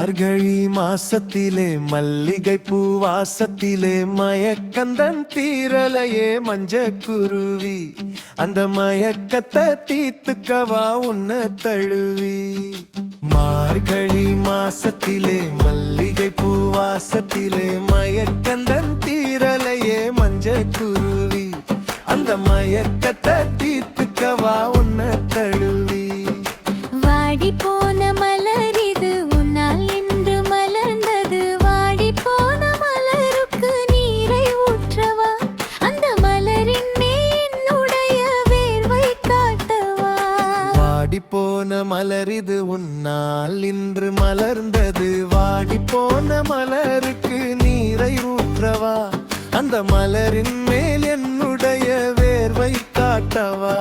மார்கழி மாசத்திலே மல்லிகை பூவாசத்திலே மயக்கந்தன் தீரலையே மஞ்ச குருவி அந்த மயக்கத்தை தீத்துக்கவா உன்ன தழுவி. மார்கழி மாசத்திலே மல்லிகை பூவாசத்திலே மயக்கந்தன் தீரலையே மஞ்ச குருவி அந்த மயக்கத்தை தீத்துக்கவா உன்ன தழுவி. வாடி போன மலர் இது உன்னால் இன்று மலர்ந்தது. வாடி போன மலருக்கு நீரை ஊற்றவா அந்த மலரின் என்னுடைய வேர்வை காட்டவா. வாடி போன மலர் இது உன்னால் இன்று மலர்ந்தது. வாடி போன மலருக்கு நீரை ஊற்றவா அந்த மலரின் மேல் என்னுடைய வேர்வை காட்டவா.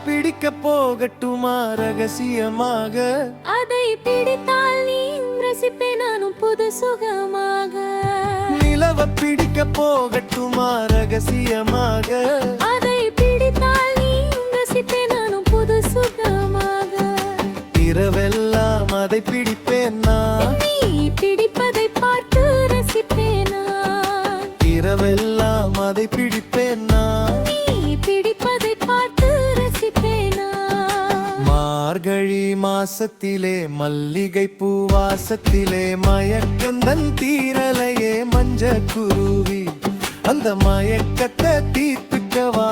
பிடிக்க போகட்டுமா ரகசியமாக, அதை பிடித்தால் நீ ரசிப்பேன் நானும் புது சுகமாக. நிலவ பிடிக்க போகட்டுமா ரகசியமாக, அதை பிடித்தால் நீ ரசிப்பேன் நானும் புது சுகமாக. இரவெல்லாம் அதை பிடிப்பேன் நான், நீ பிடிப்பதை பார்த்து ரசிப்பேன் நான். இரவெல்லாம் அதை பிடிப்பேன் நான், நீ பிடிப்பதை பார்த்து ரசிப்பேன் நான். மார்கழி மாசத்திலே மல்லிகை பூவாசத்திலே மயக்கந்தன் தீரலையே மஞ்ச குருவி அந்த மயக்கத்தை தீர்த்துக்கவா